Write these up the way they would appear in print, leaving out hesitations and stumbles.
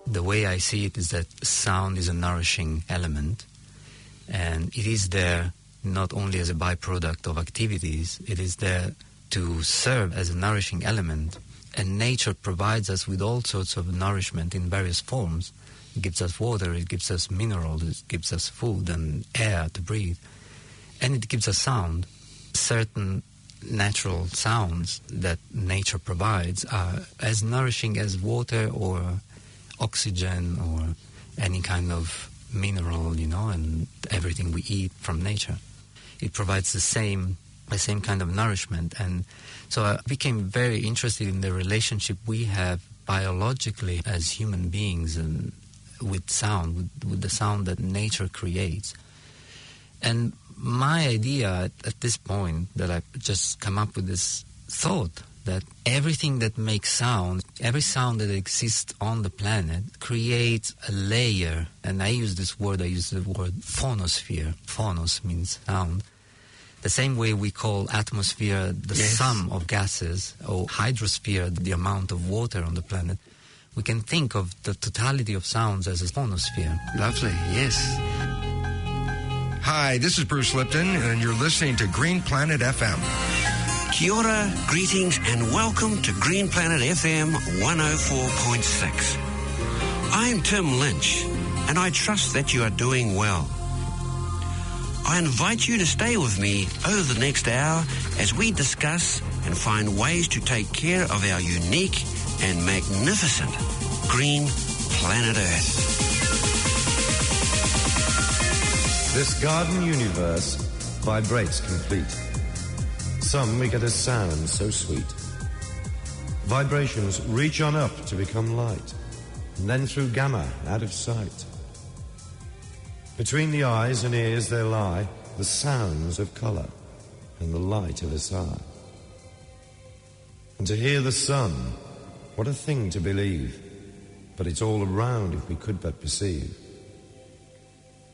The way I see it is that sound is a nourishing element, and it is there not only as a byproduct of activities, it is there to serve as a nourishing element. And nature provides us with all sorts of nourishment in various forms. It gives us water, it gives us minerals, it gives us food and air to breathe. And it gives us sound. Certain natural sounds that nature provides are as nourishing as water or oxygen or any kind of mineral, and everything we eat from nature. It provides the same kind of nourishment. And so I became very interested in the relationship we have biologically as human beings and with sound, with the sound that nature creates. And my idea at this point, that I just come up with this thought, that everything that makes sound, every sound that exists on the planet, creates a layer. And I use the word phonosphere. Phonos means sound. The same way we call atmosphere the sum of gases, or hydrosphere the amount of water on the planet, we can think of the totality of sounds as a phonosphere. Lovely, yes. Hi, this is Bruce Lipton, and you're listening to Green Planet FM. Kia ora, greetings, and welcome to Green Planet FM 104.6. I'm Tim Lynch, and I trust that you are doing well. I invite you to stay with me over the next hour as we discuss and find ways to take care of our unique and magnificent green planet Earth. This garden universe vibrates complete. Some we get a sound so sweet. Vibrations reach on up to become light, and then through gamma out of sight. Between the eyes and ears there lie the sounds of colour and the light of a sigh. And to hear the sun, what a thing to believe, but it's all around if we could but perceive.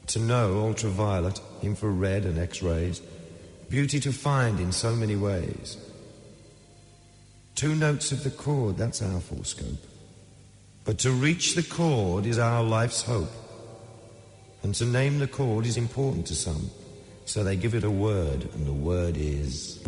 To know ultraviolet, infrared and X-rays, beauty to find in so many ways. 2 notes of the chord, that's our full scope. But to reach the chord is our life's hope. And to name the chord is important to some, so they give it a word, and the word is...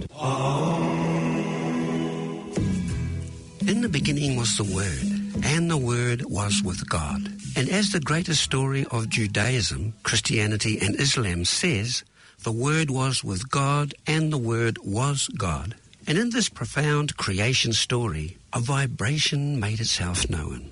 In the beginning was the Word, and the Word was with God. And as the greatest story of Judaism, Christianity and Islam says, the Word was with God, and the Word was God. And in this profound creation story, a vibration made itself known.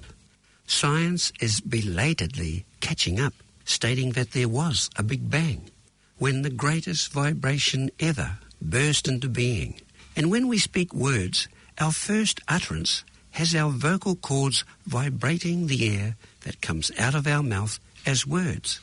Science is belatedly catching up, stating that there was a Big Bang, when the greatest vibration ever burst into being. And when we speak words, our first utterance has our vocal cords vibrating the air that comes out of our mouth as words.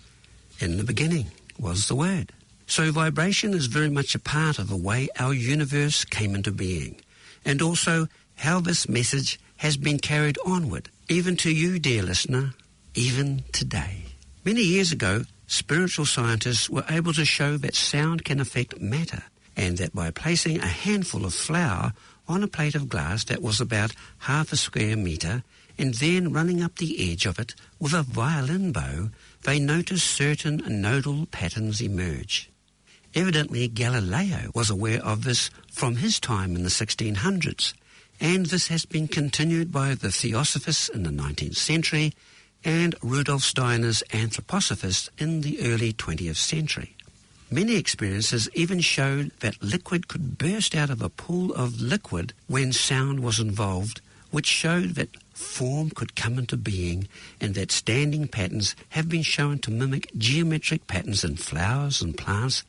In the beginning was the Word. So vibration is very much a part of the way our universe came into being, and also how this message has been carried onward, even to you, dear listener, even today. Many years ago, spiritual scientists were able to show that sound can affect matter, and that by placing a handful of flour on a plate of glass that was about half a square metre, and then running up the edge of it with a violin bow, they noticed certain nodal patterns emerge. Evidently, Galileo was aware of this from his time in the 1600s, and this has been continued by the Theosophists in the 19th century and Rudolf Steiner's anthroposophists in the early 20th century. Many experiences even showed that liquid could burst out of a pool of liquid when sound was involved, which showed that form could come into being, and that standing patterns have been shown to mimic geometric patterns in flowers and plants,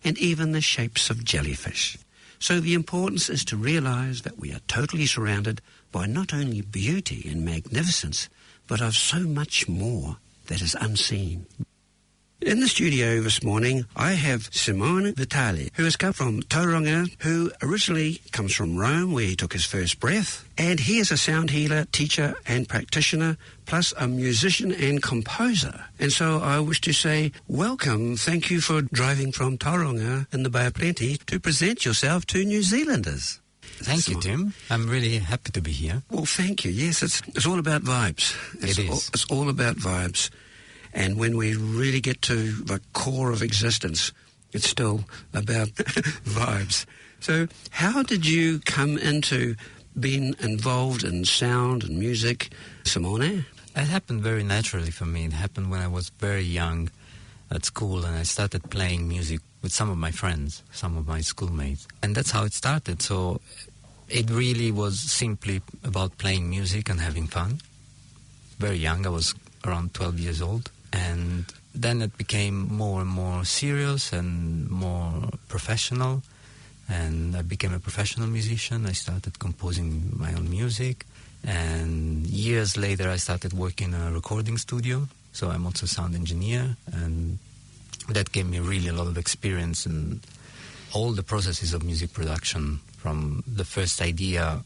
and even the shapes of jellyfish. So the importance is to realize that we are totally surrounded by not only beauty and magnificence, but of so much more that is unseen. In the studio this morning, I have Simone Vitale, who has come from Tauranga, who originally comes from Rome, where he took his first breath. And he is a sound healer, teacher and practitioner, plus a musician and composer. And so I wish to say, welcome. Thank you for driving from Tauranga in the Bay of Plenty to present yourself to New Zealanders. Thank you, Tim. I'm really happy to be here. Well, thank you. Yes, it's all about vibes. It's all about vibes. And when we really get to the core of existence, it's still about vibes. So how did you come into being involved in sound and music, Simone? It happened very naturally for me. It happened when I was very young at school, and I started playing music with some of my friends, some of my schoolmates. And that's how it started. So it really was simply about playing music and having fun. Very young, I was around 12 years old. And then it became more and more serious and more professional. And I became a professional musician. I started composing my own music. And years later, I started working in a recording studio. So I'm also a sound engineer. And that gave me really a lot of experience in all the processes of music production, from the first idea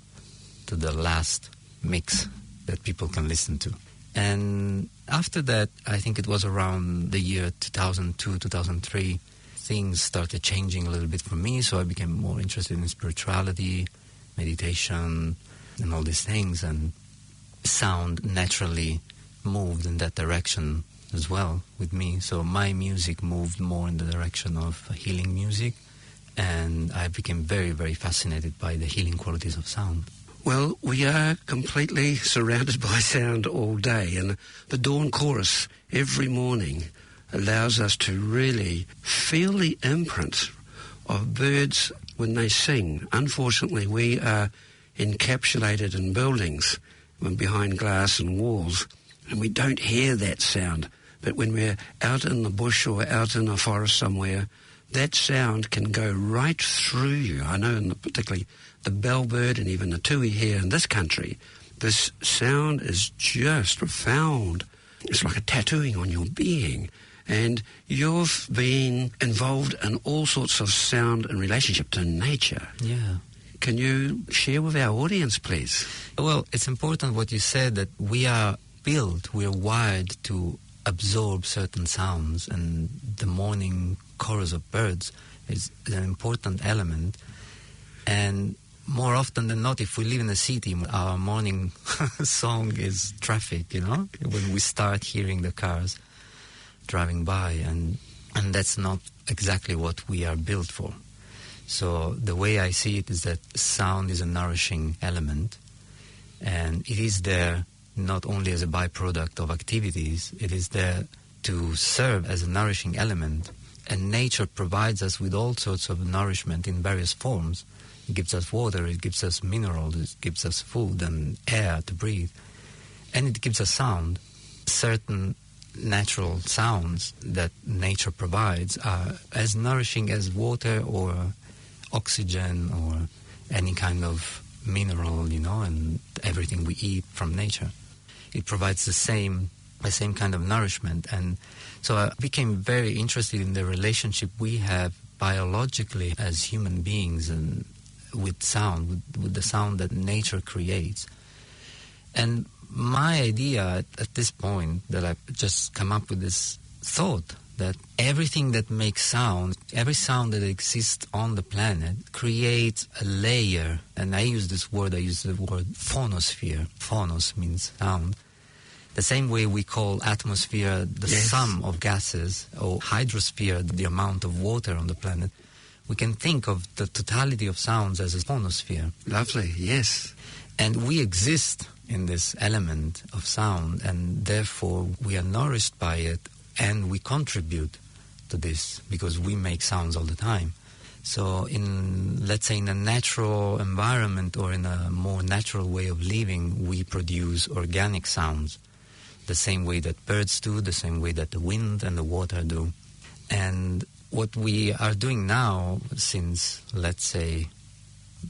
to the last mix that people can listen to. And after that, I think it was around the year 2002, 2003, things started changing a little bit for me. So I became more interested in spirituality, meditation, and all these things. And sound naturally moved in that direction as well with me. So my music moved more in the direction of healing music. And I became very, very fascinated by the healing qualities of sound. Well, we are completely surrounded by sound all day, and the dawn chorus every morning allows us to really feel the imprint of birds when they sing. Unfortunately, we are encapsulated in buildings behind glass and walls, and we don't hear that sound. But when we're out in the bush or out in a forest somewhere, that sound can go right through you. I know particularly the bellbird and even the tui here in this country, this sound is just profound. It's like a tattooing on your being. And you've been involved in all sorts of sound in relationship to nature. Yeah. Can you share with our audience, please? Well, it's important what you said, that we are wired to absorb certain sounds, and the morning chorus of birds is an important element. And more often than not, if we live in a city, our morning song is traffic, when we start hearing the cars driving by, and that's not exactly what we are built for. So the way I see it is that sound is a nourishing element, and it is there not only as a byproduct of activities, it is there to serve as a nourishing element. And nature provides us with all sorts of nourishment in various forms. It gives us water, it gives us minerals, it gives us food and air to breathe. And it gives us sound. Certain natural sounds that nature provides are as nourishing as water or oxygen or any kind of mineral, and everything we eat from nature. It provides the same kind of nourishment. And so I became very interested in the relationship we have biologically as human beings and with sound, with the sound that nature creates. And my idea at this point, that I've just come up with this thought, that everything that makes sound, every sound that exists on the planet, creates a layer. And I use the word phonosphere. Phonos means sound. The same way we call atmosphere the sum of gases, or hydrosphere the amount of water on the planet, we can think of the totality of sounds as a phonosphere. Lovely, yes. And we exist in this element of sound, and therefore we are nourished by it, and we contribute to this because we make sounds all the time. So let's say in a natural environment or in a more natural way of living, we produce organic sounds, the same way that birds do, the same way that the wind and the water do. And what we are doing now, since, let's say,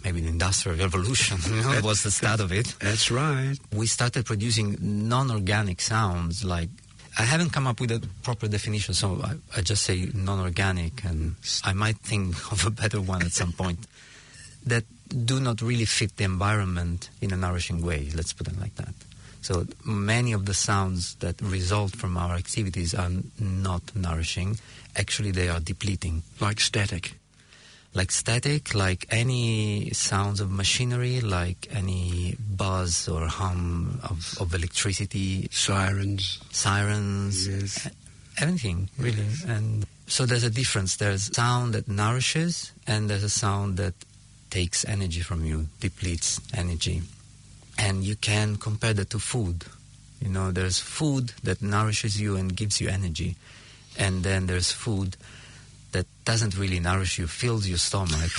maybe the Industrial Revolution was the start of it. That's right. We started producing non-organic sounds. Like, I haven't come up with a proper definition, so I just say non-organic, and I might think of a better one at some point, that do not really fit the environment in a nourishing way, let's put it like that. So many of the sounds that result from our activities are not nourishing. Actually, they are depleting. Like static. like static, like any sounds of machinery, like any buzz or hum of electricity. Sirens. Yes. Everything, really. Yes. And so there's a difference. There's sound that nourishes, and there's a sound that takes energy from you, depletes energy. And you can compare that to food. You know, there's food that nourishes you and gives you energy. And then there's food that doesn't really nourish you, fills your stomach,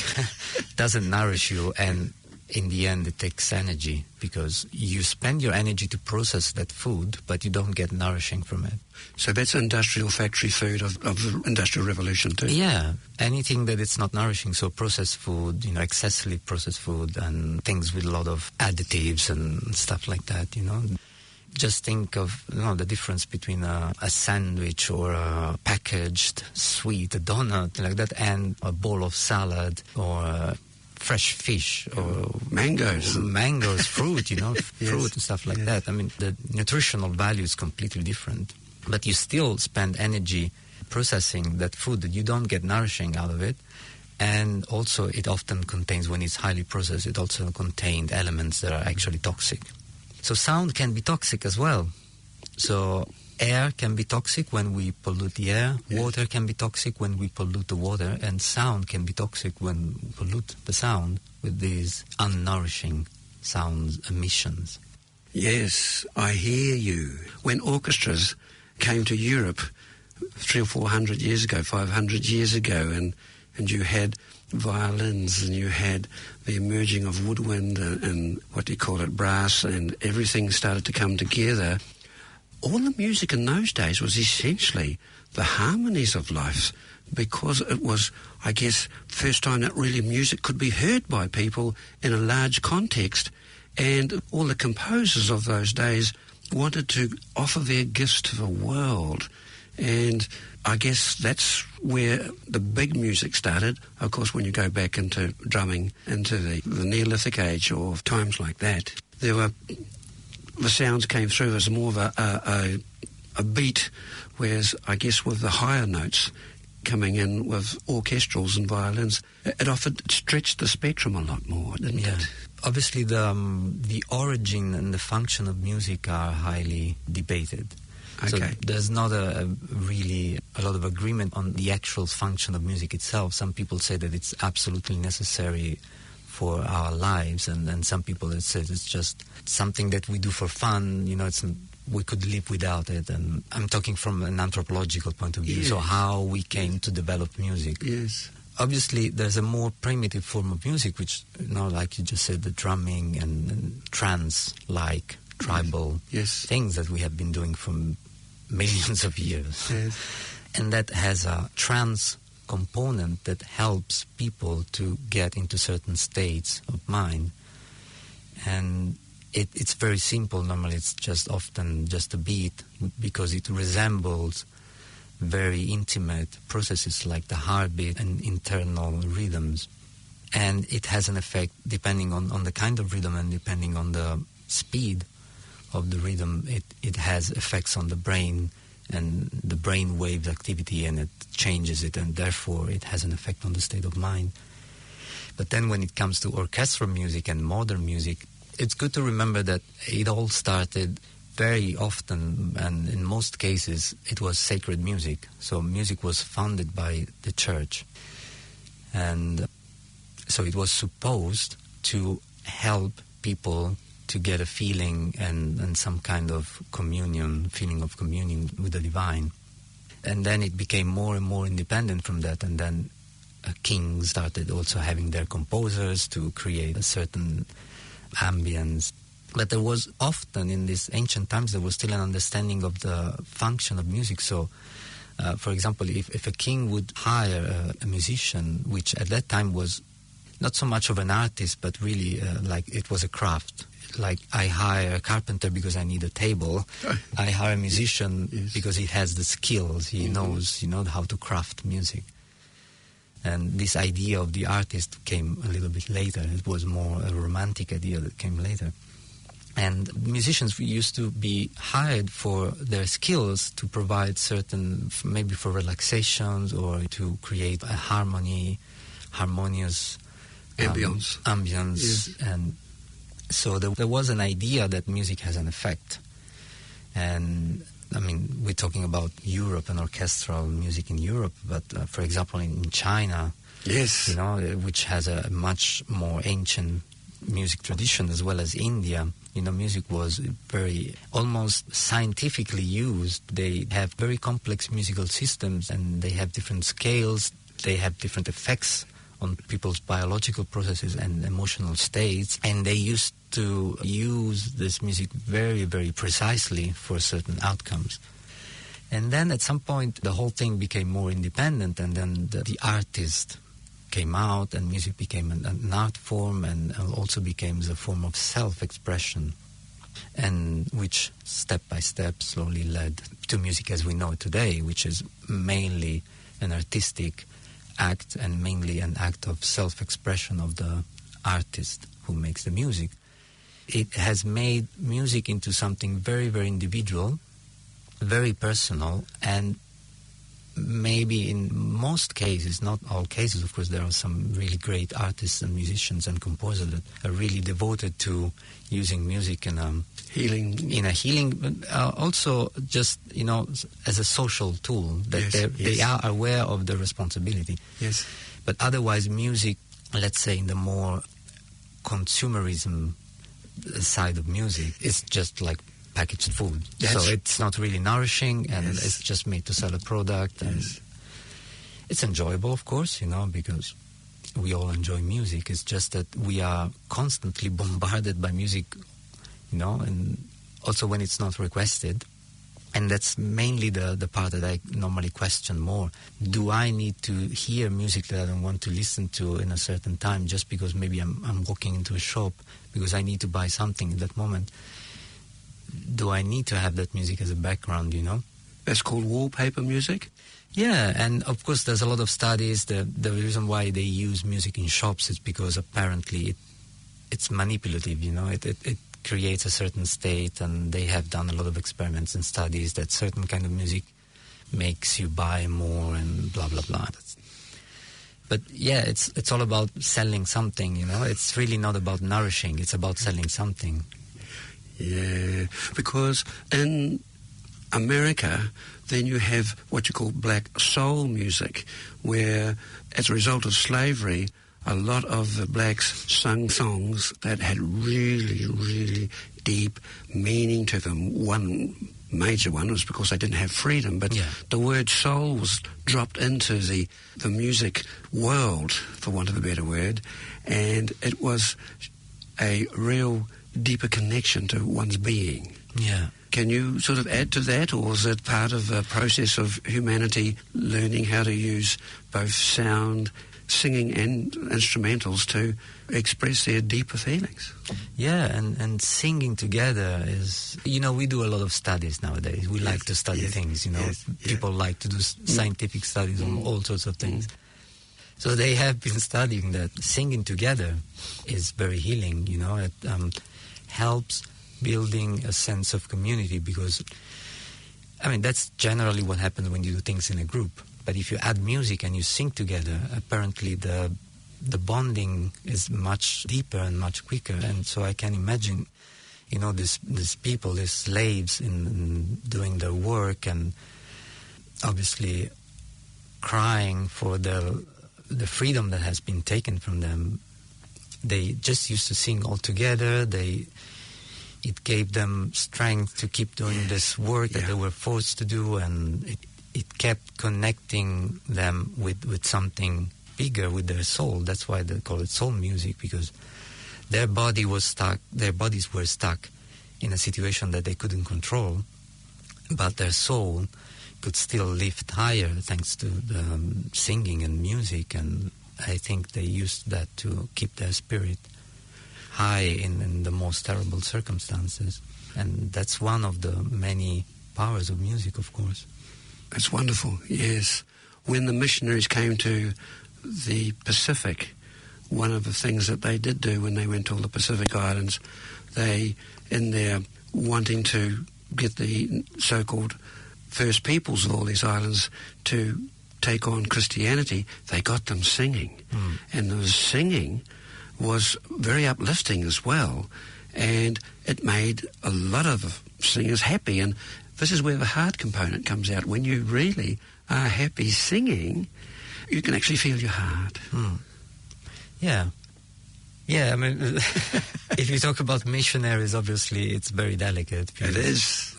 doesn't nourish you, and in the end it takes energy because you spend your energy to process that food, but you don't get nourishing from it. So that's industrial factory food of the Industrial Revolution too? Yeah, anything that it's not nourishing, so processed food, you know, excessively processed food and things with a lot of additives and stuff like that, you know. Just think of the difference between a sandwich or a packaged sweet, a donut like that, and a bowl of salad or fresh fish or mangoes, fruit, you know, yes. fruit and stuff like that. I mean, the nutritional value is completely different, but you still spend energy processing that food that you don't get nourishing out of it. And also it often contains, when it's highly processed, it also contains elements that are actually toxic. So sound can be toxic as well. So air can be toxic when we pollute the air. Yes. Water can be toxic when we pollute the water. And sound can be toxic when we pollute the sound with these unnourishing sound emissions. Yes, I hear you. When orchestras came to Europe 300 or 400 years ago, 500 years ago, and you had violins and you had the emerging of woodwind and what do you call it, brass, and everything started to come together. All the music in those days was essentially the harmonies of life, because it was, I guess, first time that really music could be heard by people in a large context, and all the composers of those days wanted to offer their gifts to the world. And I guess that's where the big music started. Of course, when you go back into drumming, into the Neolithic age or times like that, the sounds came through as more of a beat, whereas I guess with the higher notes coming in with orchestrals and violins, it stretched the spectrum a lot more, didn't it? Obviously, the origin and the function of music are highly debated. Okay. So there's not really a lot of agreement on the actual function of music itself. Some people say that it's absolutely necessary for our lives, and some people that say it's just something that we do for fun. You know, we could live without it. And I'm talking from an anthropological point of view. Yes. So how we came to develop music. Yes. Obviously, there's a more primitive form of music, which, you know, like you just said, the drumming and trance-like tribal things that we have been doing for millions of years. Yes. And that has a trance component that helps people to get into certain states of mind. And it's very simple. Normally it's just often just a beat, because it resembles very intimate processes like the heartbeat and internal rhythms. And it has an effect depending on the kind of rhythm and depending on the speed of the rhythm. It has effects on the brain and the brain waves activity, and it changes it, and therefore it has an effect on the state of mind. But then when it comes to orchestral music and modern music, it's good to remember that it all started very often, and in most cases, it was sacred music. So music was founded by the church. And so it was supposed to help people to get a feeling and some kind of feeling of communion with the divine. And then it became more and more independent from that, and then kings started also having their composers to create a certain ambience. But there was often, in these ancient times, there was still an understanding of the function of music. So, for example, if a king would hire a musician, which at that time was not so much of an artist, but really like it was a craft. Like, I hire a carpenter because I need a table. I hire a musician because he has the skills. He knows, how to craft music. And this idea of the artist came a little bit later. It was more a romantic idea that came later. And musicians used to be hired for their skills to provide certain, maybe for relaxations or to create a harmony harmonious ambience. Yes. And so there was an idea that music has an effect. And I mean, we're talking about Europe and orchestral music in Europe, but for example, in China, yes, which has a much more ancient music tradition, as well as India, music was very almost scientifically used. They have very complex musical systems, and they have different scales. They have different effects on people's biological processes and emotional states, and they used to use this music very, very precisely for certain outcomes. And then at some point the whole thing became more independent, and then the artist came out, and music became an art form, and also became a form of self-expression, and which step by step slowly led to music as we know it today, which is mainly an artistic act and mainly an act of self-expression of the artist who makes the music. It has made music into something very, very individual, very personal, and maybe in most cases, not all cases, of course, there are some really great artists and musicians and composers that are really devoted to using music in a healing, but also just, as a social tool, that they are aware of the responsibility. Yes. But otherwise, music, let's say in the more consumerism side of music, is just like packaged food. So it's not really nourishing, and it's just made to sell a product. And it's enjoyable, of course, because we all enjoy music. It's just that we are constantly bombarded by music, and also when it's not requested. And that's mainly the part that I normally question more. Do I need to hear music that I don't want to listen to in a certain time just because maybe I'm walking into a shop because I need to buy something at that moment? Do I need to have that music as a background, That's called wallpaper music? Yeah, and of course there's a lot of studies. The reason why they use music in shops is because apparently it's manipulative, it creates a certain state, and they have done a lot of experiments and studies that certain kind of music makes you buy more and blah, blah, blah. But yeah, it's all about selling something, It's really not about nourishing, it's about selling something. Yeah, because in America, then you have what you call black soul music, where as a result of slavery, a lot of the blacks sung songs that had really, really deep meaning to them. One major one was because they didn't have freedom, but the word soul was dropped into the music world, for want of a better word, and it was a real deeper connection to one's being. Yeah. Can you sort of add to that, or is it part of a process of humanity learning how to use both sound, singing and instrumentals to express their deeper feelings? Yeah, and singing together is, we do a lot of studies nowadays. We like to study things, People like to do scientific studies on all sorts of things. So they have been studying that singing together is very healing, It helps building a sense of community, because, that's generally what happens when you do things in a group. But if you add music and you sing together, apparently the bonding is much deeper and much quicker. And so I can imagine, these people, these slaves in doing their work and obviously crying for the freedom that has been taken from them. They just used to sing all together. It gave them strength to keep doing this work that they were forced to do, and it kept connecting them with something bigger, with their soul. That's why they call it soul music, because their bodies were stuck in a situation that they couldn't control, but their soul could still lift higher thanks to the singing and music, and I think they used that to keep their spirit high in the most terrible circumstances. And that's one of the many powers of music, of course. That's wonderful, yes. When the missionaries came to the Pacific, one of the things that they did do when they went to all the Pacific Islands, they, in their wanting to get the so-called First Peoples of all these islands to take on Christianity, they got them singing. And the singing was very uplifting as well, and it made a lot of singers happy. And this is where the heart component comes out. When you really are happy singing, you can actually feel your heart. Yeah, I mean, if you talk about missionaries, obviously it's very delicate. It is.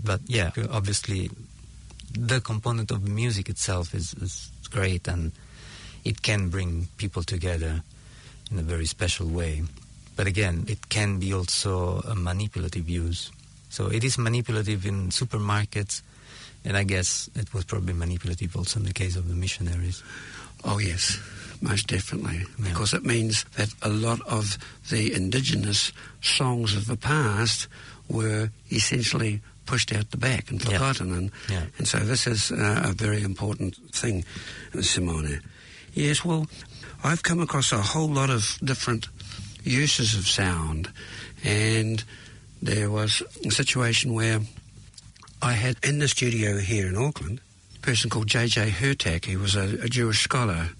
But yeah, obviously the component of music itself is great, and it can bring people together in a very special way. But again, it can be also a manipulative use. So it is manipulative in supermarkets, and I guess it was probably manipulative also in the case of the missionaries. Oh yes, most definitely, because it means that a lot of the indigenous songs of the past were essentially pushed out the back and forgotten. And so this is a very important thing, Simone. Yes, well, I've come across a whole lot of different uses of sound, and there was a situation where I had in the studio here in Auckland a person called J.J. Hurtak. He was a Jewish scholar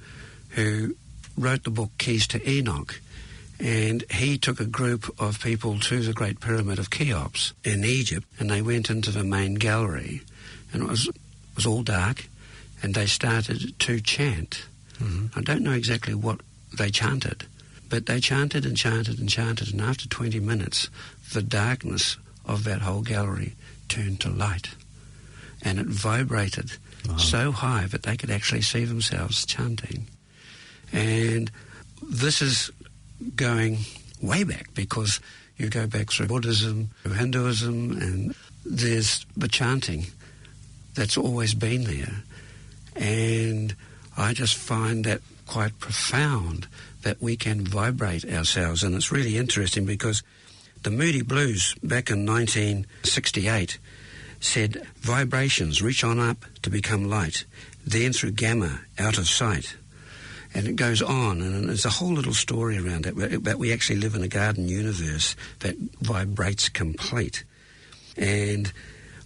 who wrote the book Keys to Enoch, and he took a group of people to the Great Pyramid of Cheops in Egypt, and they went into the main gallery, and it was all dark, and they started to chant. I don't know exactly what they chanted, but they chanted and chanted and chanted, and after 20 minutes, the darkness of that whole gallery turned to light, and it vibrated so high that they could actually see themselves chanting. And this is going way back, because you go back through Buddhism, through Hinduism, and there's the chanting that's always been there. And I just find that quite profound, that we can vibrate ourselves. And it's really interesting because the Moody Blues back in 1968 said, vibrations reach on up to become light, then through gamma out of sight. And it goes on, and there's a whole little story around it, that we actually live in a garden universe that vibrates complete. And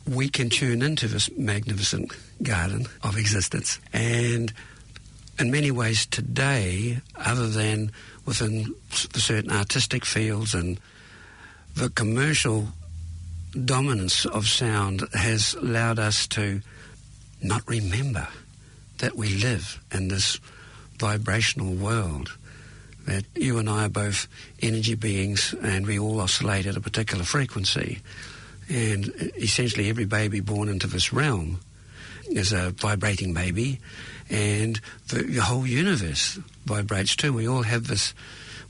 we can tune into this magnificent garden of existence. And in many ways today, other than within the certain artistic fields, and the commercial dominance of sound has allowed us to not remember that we live in this vibrational world, that you and I are both energy beings, and we all oscillate at a particular frequency. And essentially every baby born into this realm is a vibrating baby, and the whole universe vibrates too. We all have this,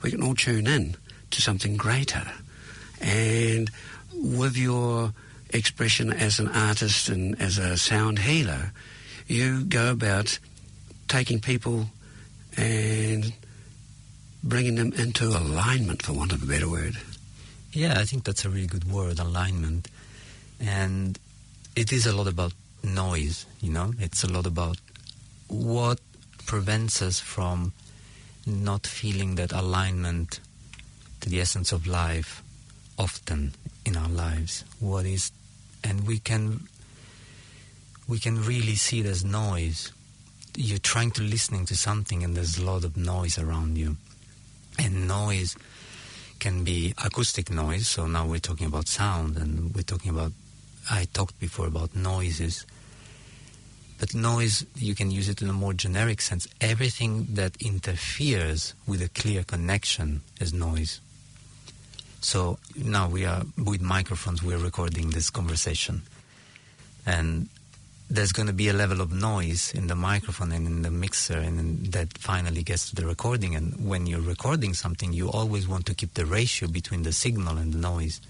we can all tune in to something greater. And with your expression as an artist and as a sound healer, you go about taking people and bringing them into alignment, for want of a better word. Yeah, I think that's a really good word, alignment. And it is a lot about noise, you know? It's a lot about what prevents us from not feeling that alignment to the essence of life often in our lives. What is, and we can really see it as noise. You're trying to listening to something and there's a lot of noise around you. And noise can be acoustic noise, so now we're talking about sound, and we're talking about, I talked before about noises. But noise, you can use it in a more generic sense. Everything that interferes with a clear connection is noise. So now we are, with microphones, we're recording this conversation. And there's going to be a level of noise in the microphone and in the mixer, and that finally gets to the recording. And when you're recording something, you always want to keep the ratio between the signal and the noise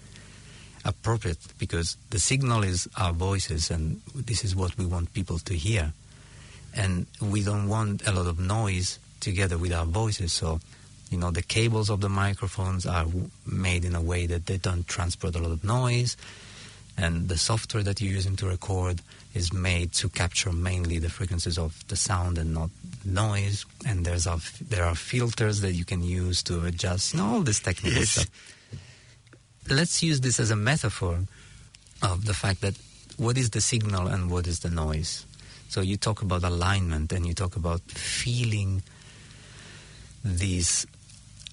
appropriate, because the signal is our voices, and this is what we want people to hear. And we don't want a lot of noise together with our voices. So, you know, the cables of the microphones are made in a way that they don't transport a lot of noise. And the software that you're using to record is made to capture mainly the frequencies of the sound and not noise. And there are filters that you can use to adjust, all this technical stuff. Let's use this as a metaphor of the fact that what is the signal and what is the noise. So you talk about alignment and you talk about feeling this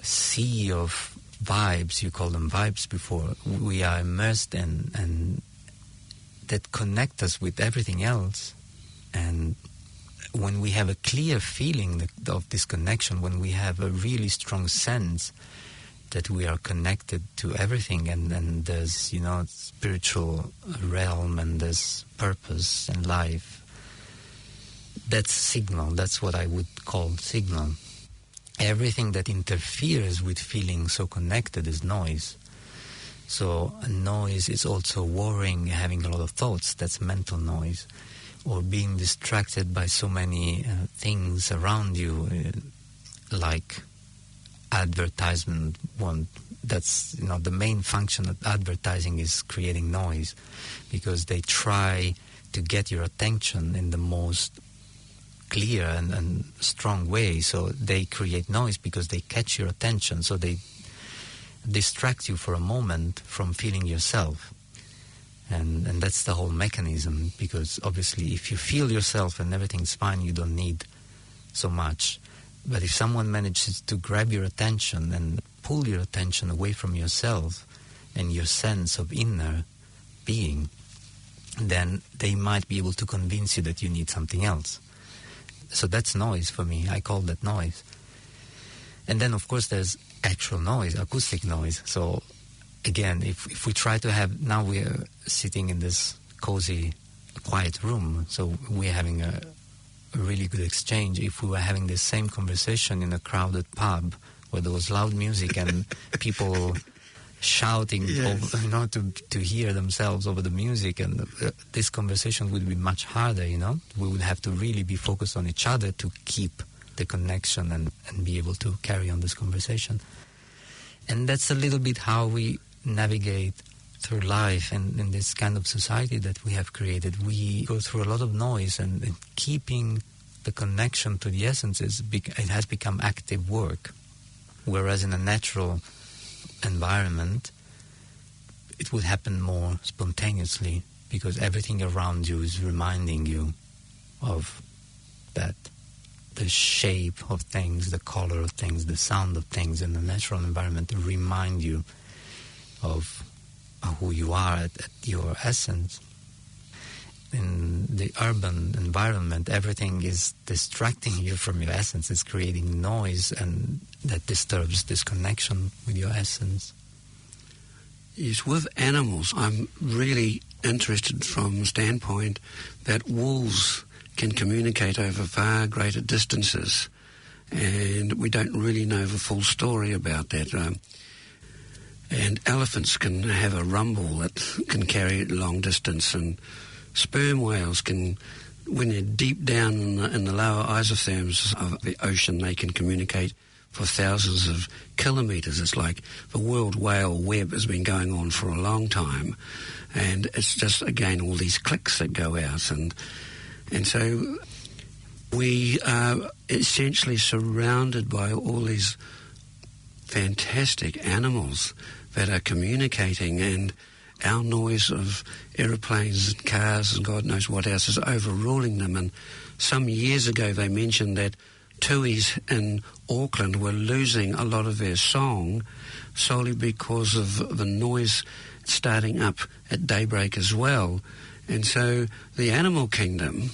sea of vibes, you call them vibes before, we are immersed in, and that connect us with everything else. And when we have a clear feeling of this connection, when we have a really strong sense that we are connected to everything, and there's, you know, spiritual realm, and there's purpose and life, that's signal. That's what I would call signal. Everything that interferes with feeling so connected is noise. So a noise is also worrying, having a lot of thoughts. That's mental noise. Or being distracted by so many things around you, like advertisement. That's, you know, the main function of advertising is creating noise, because they try to get your attention in the most clear and strong way. So they create noise because they catch your attention. So they distract you for a moment from feeling yourself. And that's the whole mechanism, because obviously if you feel yourself and everything's fine, you don't need so much. But if someone manages to grab your attention and pull your attention away from yourself and your sense of inner being, then they might be able to convince you that you need something else. So that's noise for me. I call that noise. And then, of course, there's actual noise, acoustic noise. So again, if we try to have, now we're sitting in this cozy, quiet room, so we're having a really good exchange. If we were having the same conversation in a crowded pub where there was loud music and people shouting, Yes. over, you know, to hear themselves over the music, and this conversation would be much harder, you know. We would have to really be focused on each other to keep the connection and be able to carry on this conversation. And that's a little bit how we navigate through life and in this kind of society that we have created. We go through a lot of noise, and keeping the connection to the essence it has become active work. Whereas in a natural environment, it would happen more spontaneously, because everything around you is reminding you of that. The shape of things, the color of things, the sound of things in the natural environment remind you of who you are at your essence. In the urban environment, everything is distracting you from your essence. It's creating noise, and that disturbs this connection with your essence. Yes, with animals, I'm really interested from the standpoint that wolves can communicate over far greater distances, and we don't really know the full story about that. And elephants can have a rumble that can carry long distance, and sperm whales can, when they're deep down in the lower isotherms of the ocean, they can communicate for thousands of kilometres. It's like the world whale web has been going on for a long time, and it's just, again, all these clicks that go out, and so we are essentially surrounded by all these fantastic animals that are communicating, and our noise of aeroplanes and cars and God knows what else is overruling them. And some years ago they mentioned that tuis in Auckland were losing a lot of their song solely because of the noise starting up at daybreak as well. And so the animal kingdom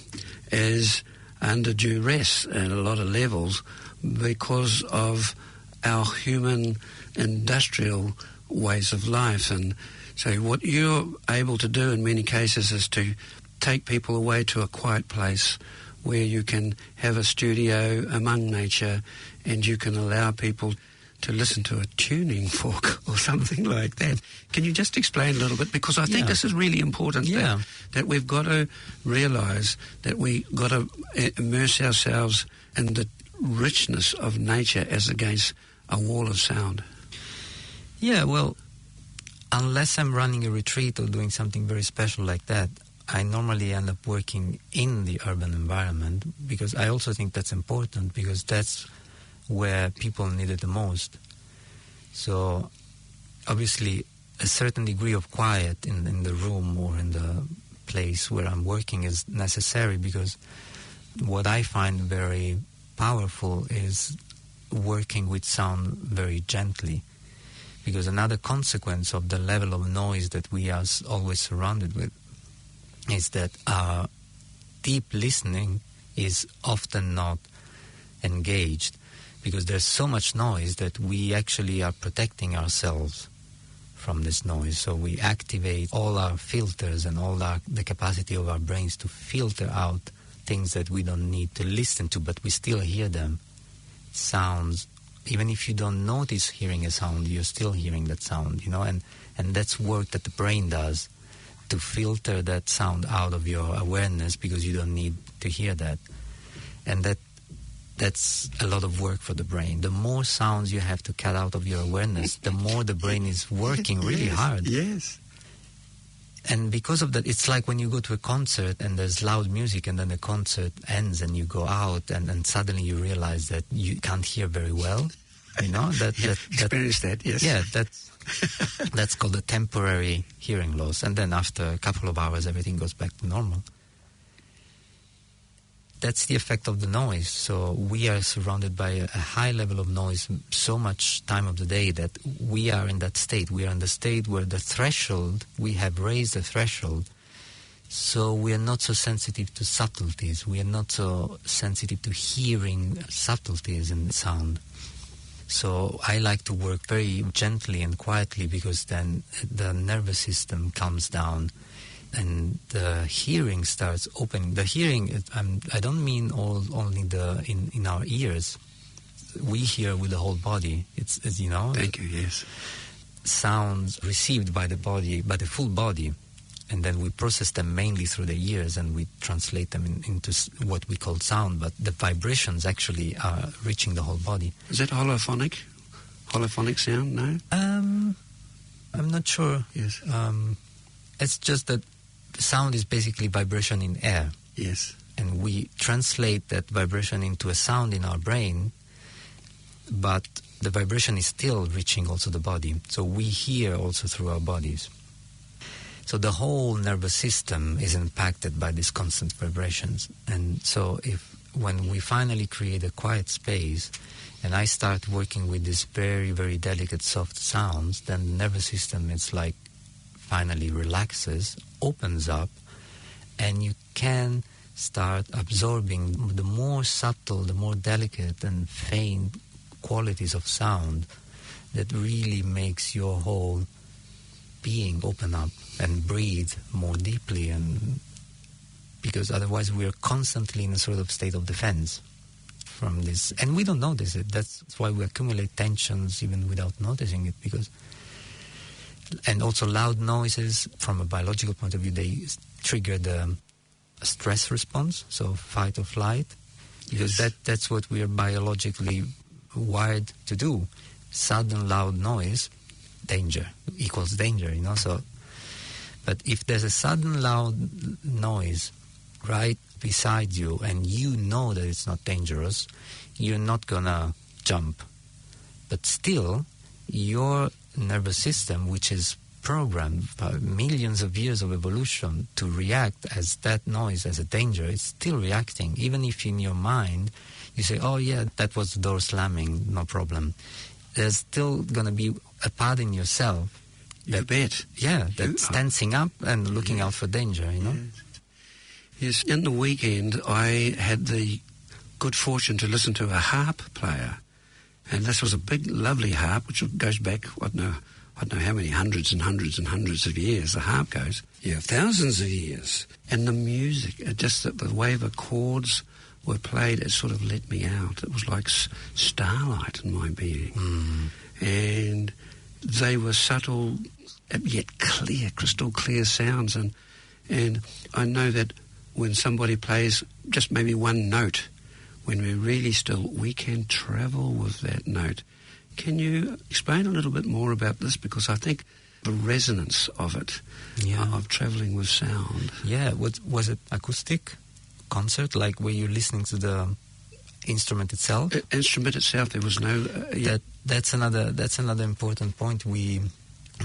is under duress at a lot of levels because of our human industrial ways of life. And so what you're able to do in many cases is to take people away to a quiet place where you can have a studio among nature, and you can allow people to listen to a tuning fork or something like that. Can you just explain a little bit? Because I think this is really important, that we've got to realise that we've got to immerse ourselves in the richness of nature as against a wall of sound. Yeah, well, unless I'm running a retreat or doing something very special like that, I normally end up working in the urban environment, because I also think that's important, because that's where people need it the most. So obviously a certain degree of quiet in the room or in the place where I'm working is necessary, because what I find very powerful is working with sound very gently. Because another consequence of the level of noise that we are always surrounded with is that our deep listening is often not engaged, because there's so much noise that we actually are protecting ourselves from this noise. So we activate all our filters and the capacity of our brains to filter out things that we don't need to listen to, but we still hear them. Sounds, even if you don't notice hearing a sound, you're still hearing that sound, and that's work that the brain does to filter that sound out of your awareness, because you don't need to hear that. And that's a lot of work for the brain. The more sounds you have to cut out of your awareness, the more the brain is working really hard. Yes. And because of that, it's like when you go to a concert and there's loud music, and then the concert ends and you go out and suddenly you realize that you can't hear very well. Experienced that, yes. Yeah, that's called a temporary hearing loss. And then after a couple of hours, everything goes back to normal. That's the effect of the noise. So we are surrounded by a high level of noise so much time of the day that we are in that state. We are in the state where the threshold, we have raised the threshold, so we are not so sensitive to subtleties. We are not so sensitive to hearing subtleties in sound. So I like to work very gently and quietly, because then the nervous system calms down and the hearing starts opening. The hearing, I don't mean only in our ears. We hear with the whole body. It's Thank you, yes. Sounds received by the body, by the full body, and then we process them mainly through the ears, and we translate them into what we call sound, but the vibrations actually are reaching the whole body. Is that holophonic? Holophonic sound, no? I'm not sure. Yes. It's just that sound is basically vibration in air. Yes. And we translate that vibration into a sound in our brain, but the vibration is still reaching also the body. So we hear also through our bodies. So the whole nervous system is impacted by these constant vibrations. And so when we finally create a quiet space and I start working with these very, very delicate, soft sounds, then the nervous system is like finally relaxes, opens up, and you can start absorbing the more subtle, the more delicate and faint qualities of sound that really makes your whole being open up and breathe more deeply, and because otherwise we are constantly in a sort of state of defense from this, and we don't notice it. That's why we accumulate tensions even without noticing it, and also loud noises from a biological point of view, they trigger the stress response, so fight or flight, because that's what we are biologically wired to do. Sudden loud noise, danger equals danger, so but if there's a sudden loud noise right beside you and you know that it's not dangerous, you're not gonna jump. But still, your nervous system, which is programmed by millions of years of evolution to react as that noise as a danger, it's still reacting. Even if in your mind you say, oh yeah, that was the door slamming, no problem, there's still going to be a part in yourself you bet. Yeah, that's tensing up and looking out for danger, Yes, in the weekend I had the good fortune to listen to a harp player. And this was a big, lovely harp, which goes back, I don't know how many hundreds and hundreds and hundreds of years the harp goes. Yeah, thousands of years. And the music, just the way the chords were played, it sort of let me out. It was like starlight in my being. Mm. And they were subtle, yet clear, crystal clear sounds. And I know that when somebody plays just maybe one note, when we're really still, we can travel with that note. Can you explain a little bit more about this? Because I think the resonance of it, of travelling with sound. Yeah, was it acoustic concert? Like were you listening to the instrument itself? Instrument itself, there was no... That's another important point.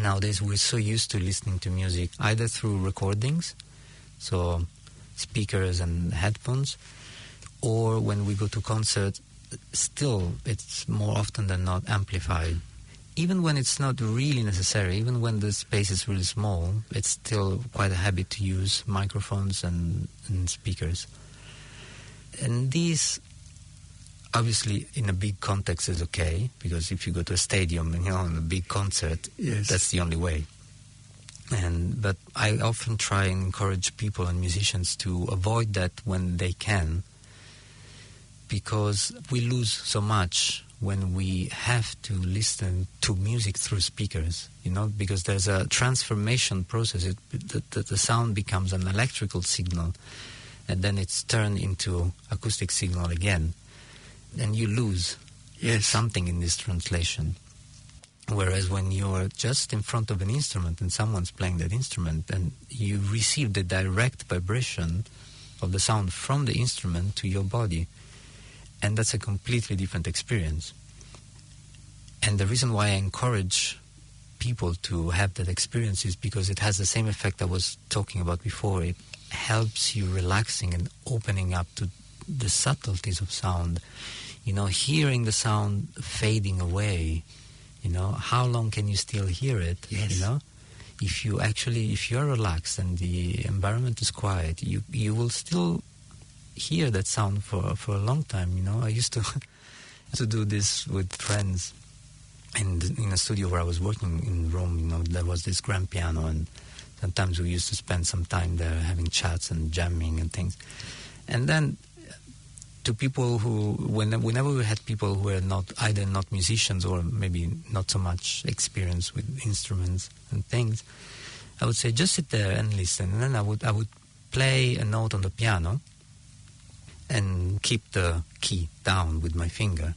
Nowadays we're so used to listening to music either through recordings, so speakers and headphones. Or when we go to concerts, still it's more often than not amplified. Even when it's not really necessary, even when the space is really small, it's still quite a habit to use microphones and speakers. And these, obviously, in a big context is okay, because if you go to a stadium, in a big concert, that's the only way. But I often try and encourage people and musicians to avoid that when they can, because we lose so much when we have to listen to music through speakers, because there's a transformation process. The sound becomes an electrical signal, and then it's turned into acoustic signal again. And you lose something in this translation. Whereas when you're just in front of an instrument and someone's playing that instrument, and you receive the direct vibration of the sound from the instrument to your body, and that's a completely different experience. And the reason why I encourage people to have that experience is because it has the same effect I was talking about before. It helps you relaxing and opening up to the subtleties of sound. Hearing the sound fading away, how long can you still hear it? Yes. If you're relaxed and the environment is quiet, you will still hear that sound for a long time. I used to do this with friends, and in a studio where I was working in Rome, there was this grand piano, and sometimes we used to spend some time there having chats and jamming and things. And then to people who, whenever we had people who were either not musicians or maybe not so much experienced with instruments and things, I would say just sit there and listen. And then I would play a note on the piano and keep the key down with my finger,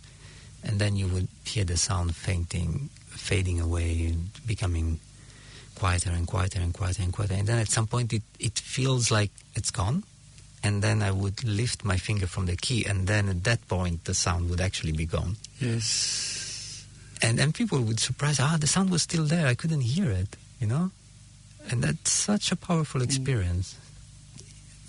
and then you would hear the sound fading away, and becoming quieter and quieter and quieter and quieter. And then at some point it feels like it's gone, and then I would lift my finger from the key, and then at that point the sound would actually be gone. Yes. And people would surprise, the sound was still there, I couldn't hear it, And that's such a powerful experience.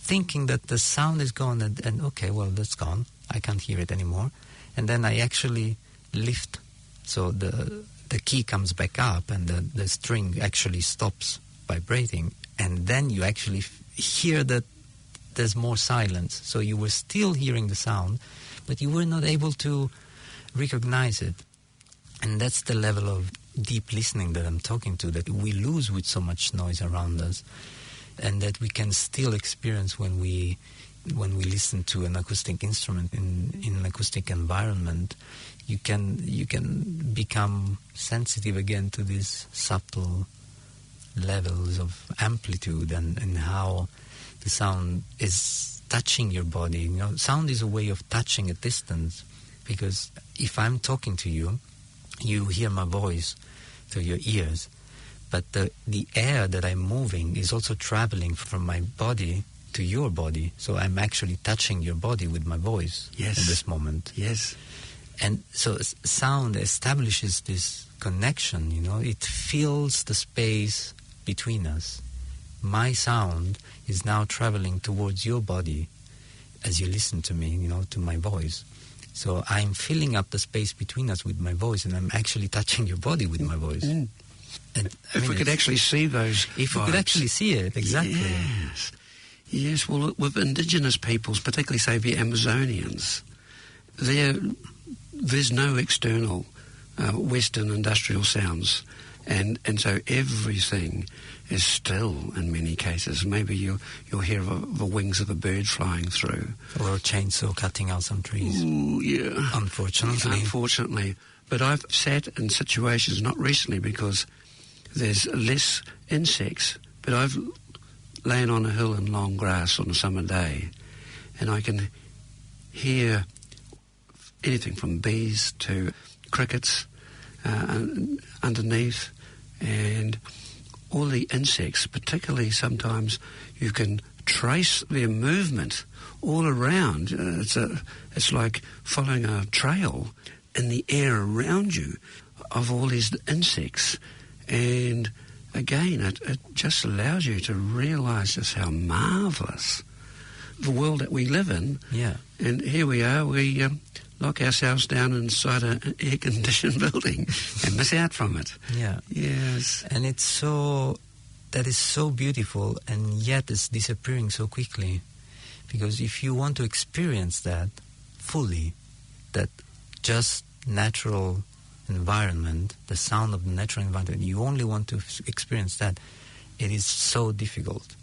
Thinking that the sound is gone and okay, well, that's gone. I can't hear it anymore. And then I actually lift, so the key comes back up and the string actually stops vibrating. And then you actually hear that there's more silence. So you were still hearing the sound, but you were not able to recognize it. And that's the level of deep listening that I'm talking to, that we lose with so much noise around us. And that we can still experience when we listen to an acoustic instrument in an acoustic environment. You can become sensitive again to these subtle levels of amplitude and how the sound is touching your body. Sound is a way of touching a distance, because if I'm talking to you, you hear my voice through your ears. But the air that I'm moving is also traveling from my body to your body. So I'm actually touching your body with my voice at this moment. Yes. And so sound establishes this connection, It fills the space between us. My sound is now traveling towards your body as you listen to me, to my voice. So I'm filling up the space between us with my voice, and I'm actually touching your body with my voice. Mm. And if we could actually see those If we could actually see it, exactly. Yes, well, with indigenous peoples, particularly, say, the Amazonians, there's no external Western industrial sounds, and so everything is still in many cases. Maybe you'll hear the wings of a bird flying through. Or a chainsaw cutting out some trees. Ooh, yeah. Unfortunately. But I've sat in situations, not recently because there's less insects, but I've lain on a hill in long grass on a summer day, and I can hear anything from bees to crickets underneath, and all the insects, particularly sometimes you can trace their movement all around. It's like following a trail in the air around you of all these insects, and again, it just allows you to realise just how marvellous the world that we live in. Yeah. And here we are, we lock ourselves down inside an air-conditioned building and miss out from it. Yeah. Yes. And that is so beautiful, and yet it's disappearing so quickly. Because if you want to experience that fully, that just natural environment, the sound of the natural environment, you only want to experience that, it is so difficult.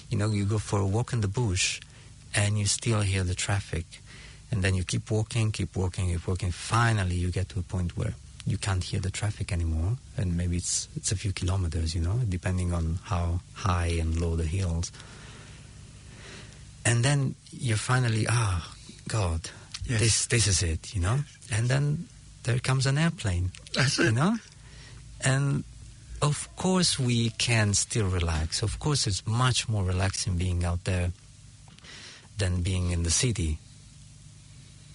You know, you go for a walk in the bush and you still hear the traffic, and then you keep walking. Finally you get to a point where you can't hear the traffic anymore, and maybe it's a few kilometers, you know, depending on how high and low the hills. And then you're finally, God, yes. this is it, you know. And then there comes an airplane. That's it. You know? And of course we can still relax. Of course it's much more relaxing being out there than being in the city.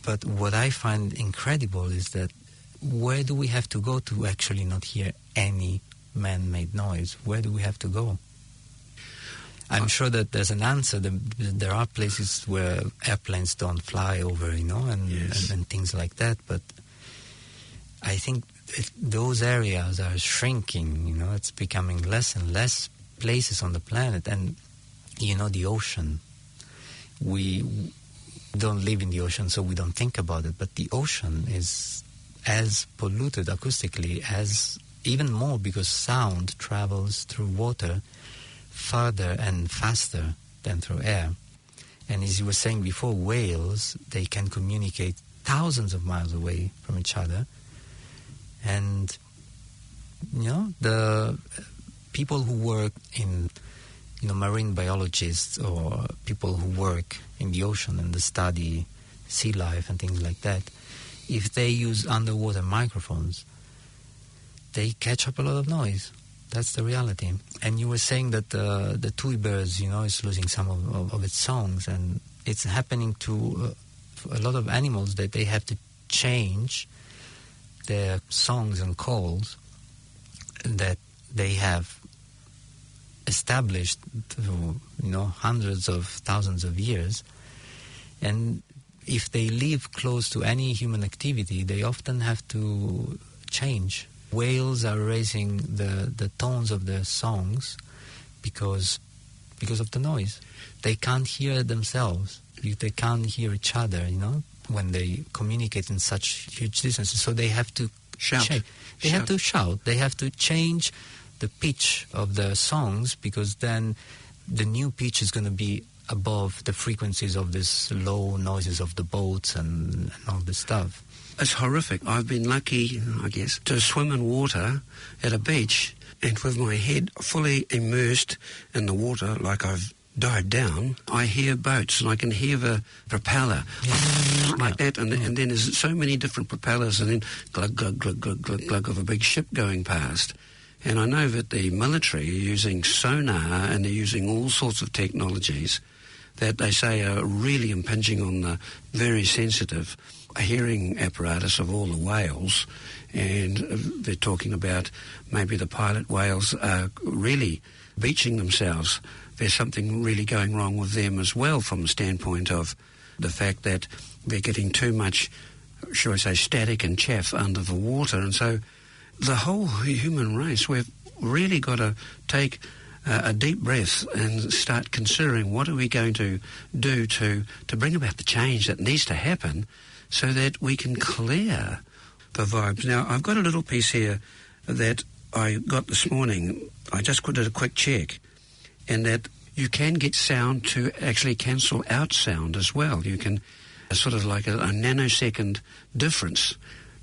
But what I find incredible is that where do we have to go to actually not hear any man-made noise? Where do we have to go? I'm sure that there's an answer. There are places where airplanes don't fly over, you know, and things like that. But I think those areas are shrinking, you know. It's becoming less and less places on the planet. And, you know, the ocean. We don't live in the ocean, so we don't think about it. But the ocean is as polluted acoustically as even more, because sound travels through water farther and faster than through air. And as you were saying before, whales, they can communicate thousands of miles away from each other. And, you know, the people who work in, you know, marine biologists or people who work in the ocean and they study sea life and things like that, if they use underwater microphones, they catch up a lot of noise. That's the reality. And you were saying that the tui birds, you know, is losing some of its songs, and it's happening to a lot of animals, that they have to change their songs and calls that they have established through, you know, hundreds of thousands of years. And if they live close to any human activity, they often have to change. Whales are raising the tones of their songs because of the noise. They can't hear themselves. They can't hear each other, you know, when they communicate in such huge distances. So they have to shout. They have to shout. They have to change the pitch of the songs, because then the new pitch is going to be above the frequencies of these low noises of the boats and all this stuff. It's horrific. I've been lucky, I guess, to swim in water at a beach, and with my head fully immersed in the water, like I've dived down, I hear boats, and I can hear the propeller like that, and then there's so many different propellers, and then glug, glug, glug, glug, glug, glug of a big ship going past. And I know that the military are using sonar, and they're using all sorts of technologies that they say are really impinging on the very sensitive hearing apparatus of all the whales. And they're talking about maybe the pilot whales are really beaching themselves. There's something really going wrong with them as well, from the standpoint of the fact that they're getting too much, shall I say, static and chaff under the water. And so the whole human race, we've really got to take a deep breath and start considering what are we going to do to bring about the change that needs to happen, so that we can clear the vibes. Now, I've got a little piece here that I got this morning. I just did a quick check, and that you can get sound to actually cancel out sound as well. You can, sort of like a nanosecond difference,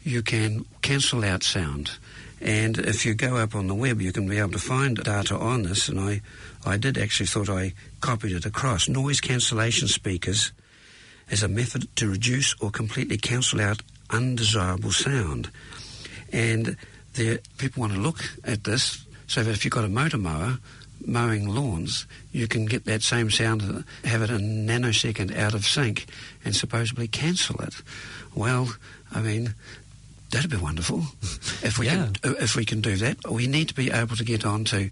you can cancel out sound. And if you go up on the web, you can be able to find data on this, and I did actually thought I copied it across. Noise cancellation speakers as a method to reduce or completely cancel out undesirable sound. And people want to look at this, so that if you've got a motor mower mowing lawns, you can get that same sound, have it a nanosecond out of sync, and supposedly cancel it. Well, I mean, That'd be wonderful. If we can do that, we need to be able to get on to,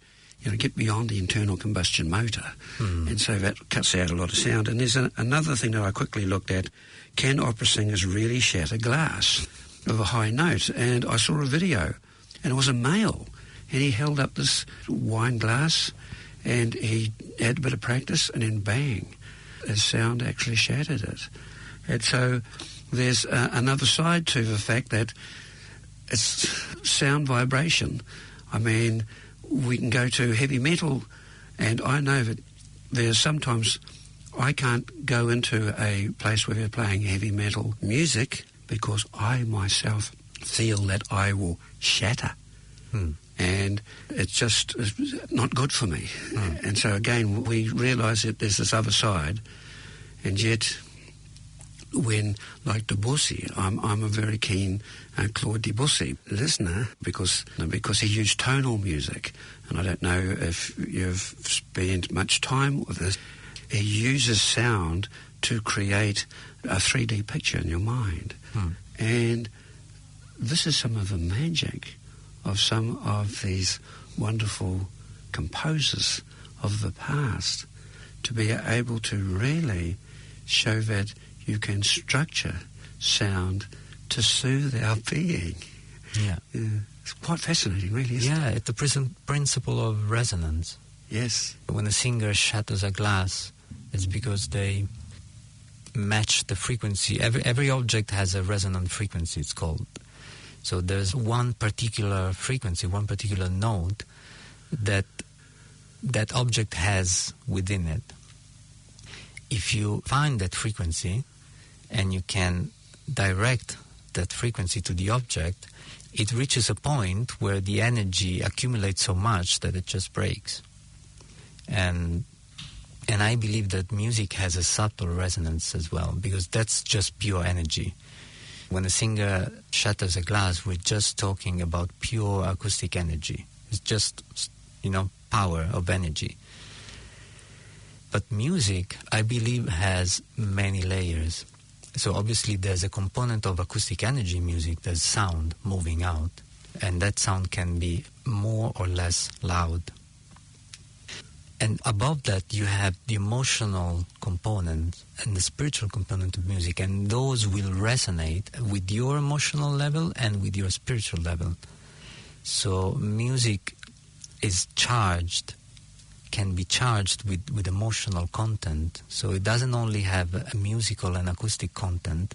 get beyond the internal combustion motor. And so that cuts out a lot of sound. And there's another thing that I quickly looked at. Can opera singers really shatter glass of a high note? And I saw a video, and it was a male, and he held up this wine glass, and he had a bit of practice, and then bang, his sound actually shattered it. And so there's another side to the fact that it's sound vibration. I mean, we can go to heavy metal, and I know that there's sometimes I can't go into a place where they're playing heavy metal music because I myself feel that I will shatter. And it's just not good for me. And so again, we realise that there's this other side, and yet when, like Debussy, I'm a very keen Claude Debussy listener because he used tonal music, and I don't know if you've spent much time with this. He uses sound to create a 3D picture in your mind. And this is some of the magic of some of these wonderful composers of the past, to be able to really show that you can structure sound to soothe our being. Yeah. It's quite fascinating, really, isn't it? Yeah, it's the principle of resonance. Yes. When a singer shatters a glass, it's because they match the frequency. Every object has a resonant frequency, it's called. So there's one particular frequency, one particular note that object has within it. If you find that frequency and you can direct that frequency to the object, it reaches a point where the energy accumulates so much that it just breaks. And I believe that music has a subtle resonance as well, because that's just pure energy. When a singer shatters a glass, we're just talking about pure acoustic energy. It's just, power of energy. But music, I believe, has many layers. So obviously there's a component of acoustic energy in music, there's sound moving out, and that sound can be more or less loud. And above that, you have the emotional component and the spiritual component of music, and those will resonate with your emotional level and with your spiritual level. So music is charged, can be charged with emotional content. So it doesn't only have a musical and acoustic content.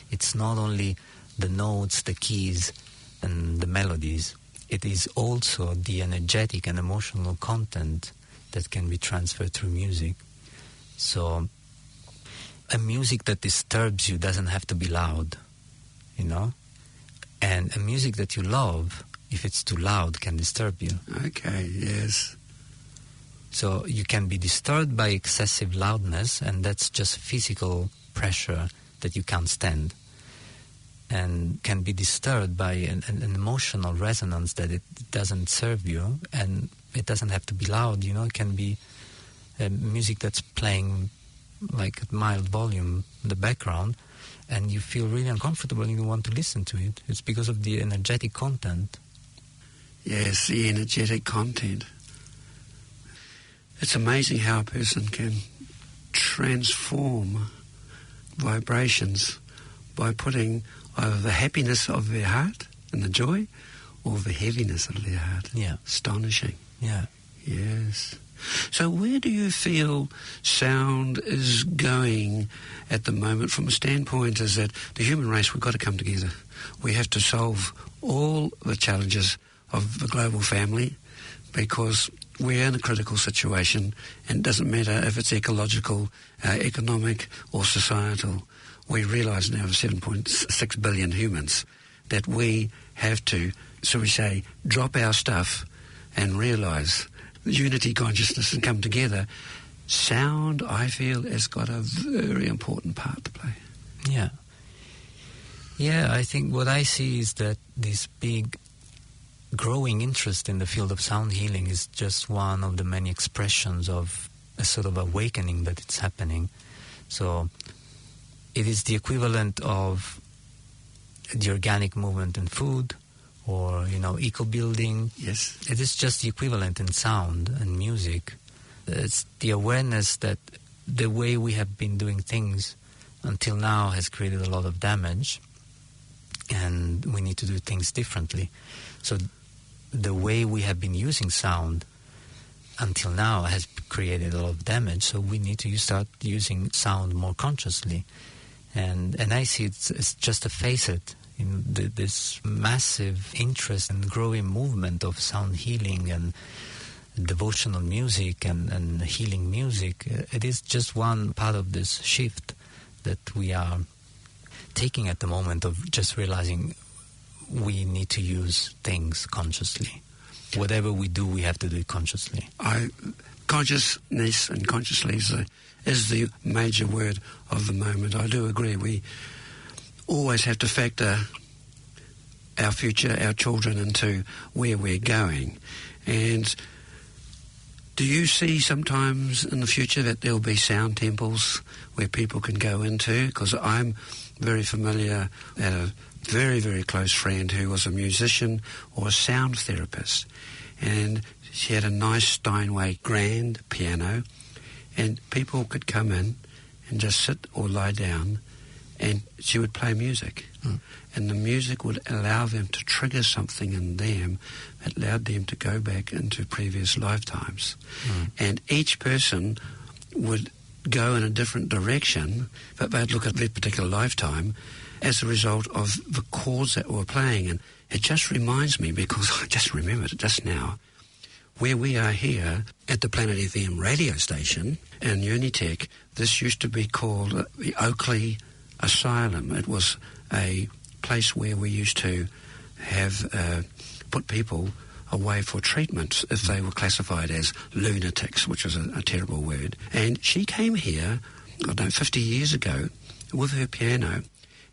It's not only the notes, the keys, and the melodies. It is also the energetic and emotional content that can be transferred through music. So a music that disturbs you doesn't have to be loud, And a music that you love, if it's too loud, can disturb you. Okay, yes. So you can be disturbed by excessive loudness, and that's just physical pressure that you can't stand. And can be disturbed by an emotional resonance that it doesn't serve you, and it doesn't have to be loud, It can be music that's playing like at mild volume in the background, and you feel really uncomfortable and you want to listen to it. It's because of the energetic content. Yes, the energetic content. It's amazing how a person can transform vibrations by putting either the happiness of their heart and the joy, or the heaviness of their heart. Yeah. Astonishing. Yeah. Yes. So where do you feel sound is going at the moment from a standpoint is that the human race, we've got to come together. We have to solve all the challenges of the global family because we're in a critical situation, and it doesn't matter if it's ecological, economic or societal. We realise now, 7.6 billion humans, that we have to, so we say, drop our stuff and realise unity consciousness and come together. Sound, I feel, has got a very important part to play. Yeah. Yeah, I think what I see is that this big growing interest in the field of sound healing is just one of the many expressions of a sort of awakening that it's happening. So it is the equivalent of the organic movement in food, or, eco-building. Yes. It is just the equivalent in sound and music. It's the awareness that the way we have been doing things until now has created a lot of damage, and we need to do things differently. So the way we have been using sound until now has created a lot of damage, so we need to start using sound more consciously. And I see it's just a facet in this massive interest and growing movement of sound healing and devotional music and healing music. It is just one part of this shift that we are taking at the moment, of just realizing we need to use things consciously. Whatever we do, we have to do it consciously. Consciousness and consciously is the major word of the moment. I do agree. We always have to factor our future, our children, into where we're going. And do you see sometimes in the future that there'll be sound temples where people can go into? Because I'm very familiar, had a very, very close friend who was a musician or a sound therapist. And she had a nice Steinway grand piano, and people could come in and just sit or lie down, and she would play music. And the music would allow them to trigger something in them that allowed them to go back into previous lifetimes. And each person would go in a different direction, but they'd look at their particular lifetime as a result of the chords that were playing. And it just reminds me, because I just remembered it just now, where we are here at the Planet FM radio station in Unitec. This used to be called the Oakley Asylum. It was a place where we used to have put people away for treatment if they were classified as lunatics, which is a terrible word. And she came here, 50 years ago with her piano,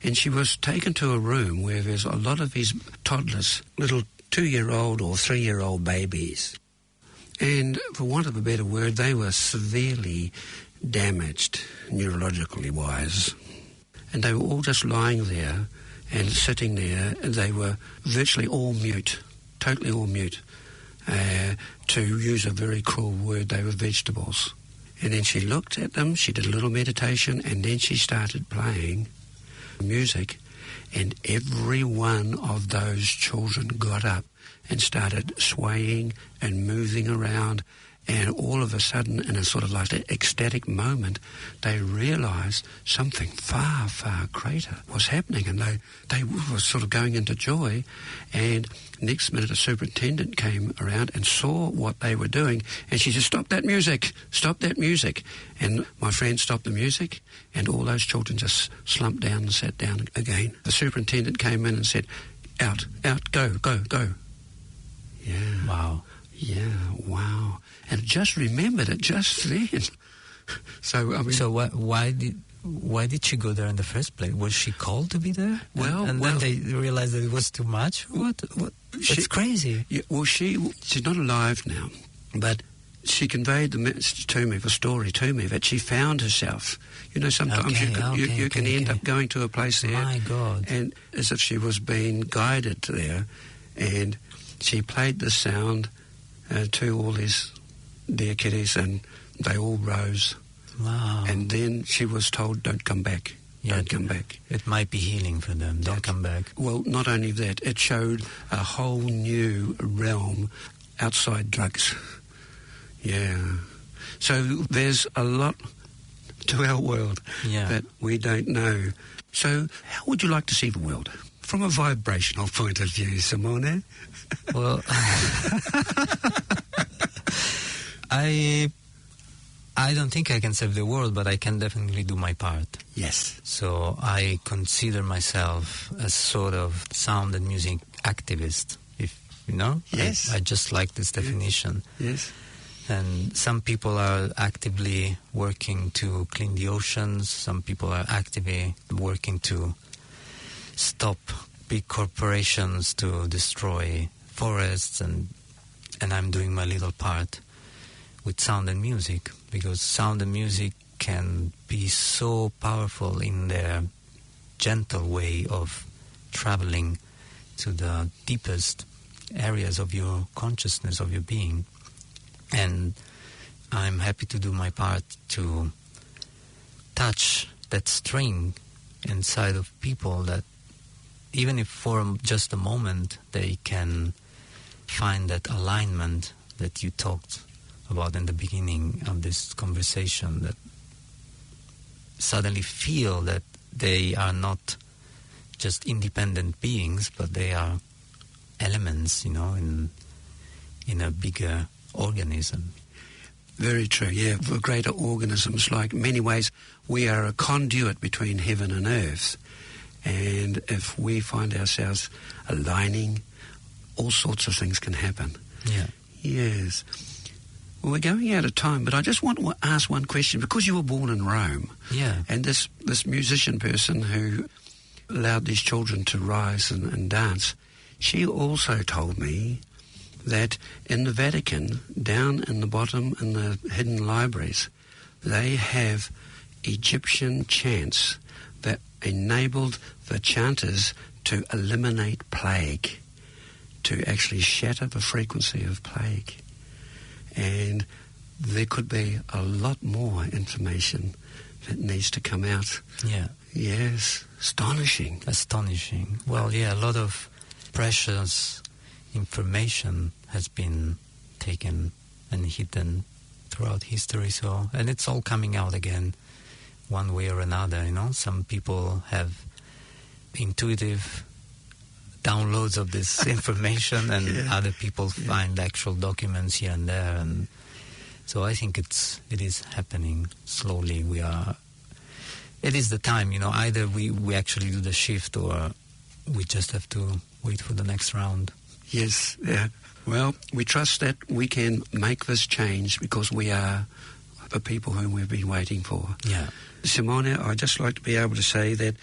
and she was taken to a room where there's a lot of these toddlers, little 2-year-old or 3-year-old babies. And for want of a better word, they were severely damaged, neurologically wise. And they were all just lying there and sitting there, and they were virtually all mute, totally all mute. To use a very cruel word, they were vegetables. And then she looked at them, she did a little meditation, and then she started playing music, and every one of those children got up and started swaying and moving around, and all of a sudden, in a sort of like an ecstatic moment, they realised something far, far greater was happening, and they were sort of going into joy. And next minute, a superintendent came around and saw what they were doing, and she said, stop that music, and my friend stopped the music, and all those children just slumped down and sat down again. The superintendent came in and said, out, go. Yeah. Wow. Yeah, wow. And just remembered it just then. So, I mean... So why did she go there in the first place? Was she called to be there? And then they realized that it was too much? What? It's crazy. Yeah, well, she's not alive now, but she conveyed the message to me, the story to me, that she found herself. You know, sometimes you can end up going to a place there. My God. And as if she was being guided there, and she played the sound to all these dear kiddies, and they all rose. Wow. And then she was told, don't come back. Yeah, don't come back. It might be healing for them. Don't come back. Well, not only that, it showed a whole new realm outside drugs. Yeah. So there's a lot to our world that we don't know. So how would you like to see the world? From a vibrational point of view, Simone? Well, I don't think I can save the world, but I can definitely do my part. Yes. So I consider myself a sort of sound and music activist, if you know. Yes. I just like this definition. Yes. And some people are actively working to clean the oceans. Some people are actively working to stop big corporations to destroy forests, and I'm doing my little part with sound and music, because sound and music can be so powerful in their gentle way of traveling to the deepest areas of your consciousness, of your being. And I'm happy to do my part to touch that string inside of people, that even if for just a moment they can find that alignment that you talked about in the beginning of this conversation, that suddenly feel that they are not just independent beings, but they are elements, in a bigger organism. Very true, yeah. For greater organisms, like in many ways, we are a conduit between heaven and earth. And if we find ourselves aligning, all sorts of things can happen. Yeah. Yes. Well, we're going out of time, but I just want to ask one question. Because you were born in Rome, Yeah. and this musician person who allowed these children to rise and dance, she also told me that in the Vatican, down in the bottom in the hidden libraries, they have Egyptian chants that enabled the chanters to eliminate plague, to actually shatter the frequency of plague. And there could be a lot more information that needs to come out. Yeah. Yes, astonishing. Astonishing. Well, yeah, a lot of precious information has been taken and hidden throughout history. So, and it's all coming out again, one way or another. Some people have intuitive downloads of this information, and other people find actual documents here and there. And so I think it is happening slowly. It is the time. Either we actually do the shift, or we just have to wait for the next round. Yes, yeah. Well, we trust that we can make this change because we are the people whom we've been waiting for. Yeah. Simone, I'd just like to be able to say that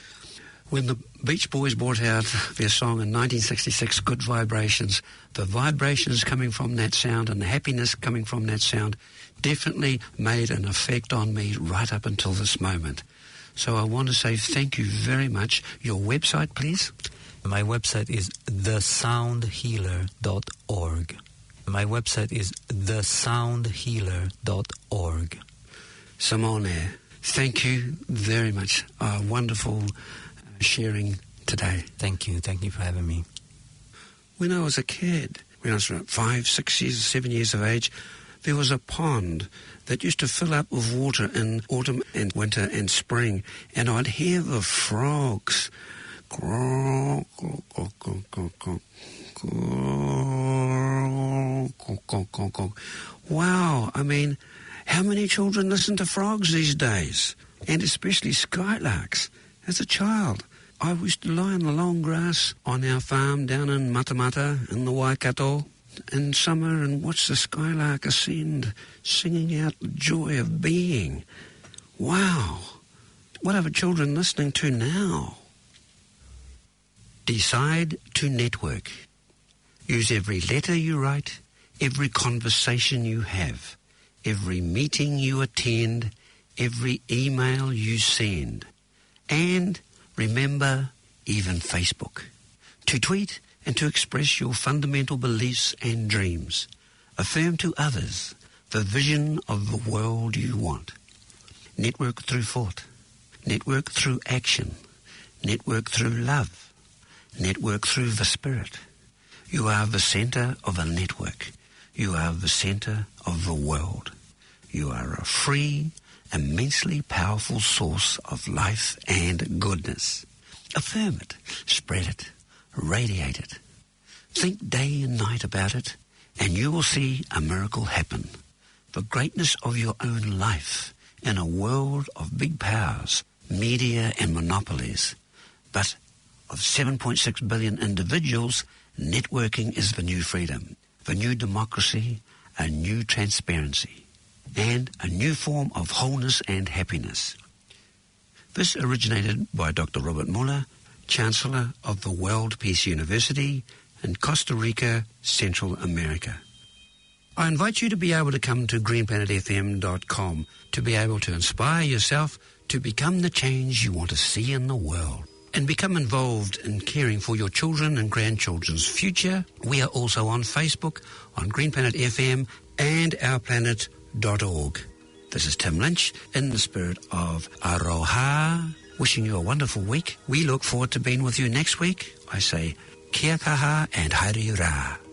when the Beach Boys brought out their song in 1966, Good Vibrations, the vibrations coming from that sound and the happiness coming from that sound definitely made an effect on me right up until this moment. So I want to say thank you very much. Your website, please? My website is thesoundhealer.org. My website is thesoundhealer.org. Simone, thank you very much. Wonderful sharing today. Thank you. Thank you for having me. When I was a kid, when I was around 5, 6 years, 7 years of age, there was a pond that used to fill up with water in autumn and winter and spring, and I'd hear the frogs. Wow, I mean, how many children listen to frogs these days? And especially skylarks. As a child, I used to lie in the long grass on our farm down in Matamata in the Waikato in summer and watch the skylark ascend, singing out the joy of being. Wow, what are the children listening to now? Decide to network. Use every letter you write, every conversation you have, every meeting you attend, every email you send. And remember, even Facebook. To tweet and to express your fundamental beliefs and dreams. Affirm to others the vision of the world you want. Network through thought. Network through action. Network through love. Network through the spirit. You are the center of a network. You are the center of the world. You are a free, immensely powerful source of life and goodness. Affirm it, spread it, radiate it. Think day and night about it, and you will see a miracle happen. The greatness of your own life in a world of big powers, media and monopolies, but of 7.6 billion individuals, networking is the new freedom, the new democracy, a new transparency, and a new form of wholeness and happiness. This originated by Dr. Robert Muller, Chancellor of the World Peace University in Costa Rica, Central America. I invite you to be able to come to greenplanetfm.com to be able to inspire yourself to become the change you want to see in the world. and become involved in caring for your children and grandchildren's future. We are also on Facebook, on Green Planet FM and ourplanet.org. This is Tim Lynch in the spirit of Aroha, wishing you a wonderful week. We look forward to being with you next week. I say kia kaha and haere rā.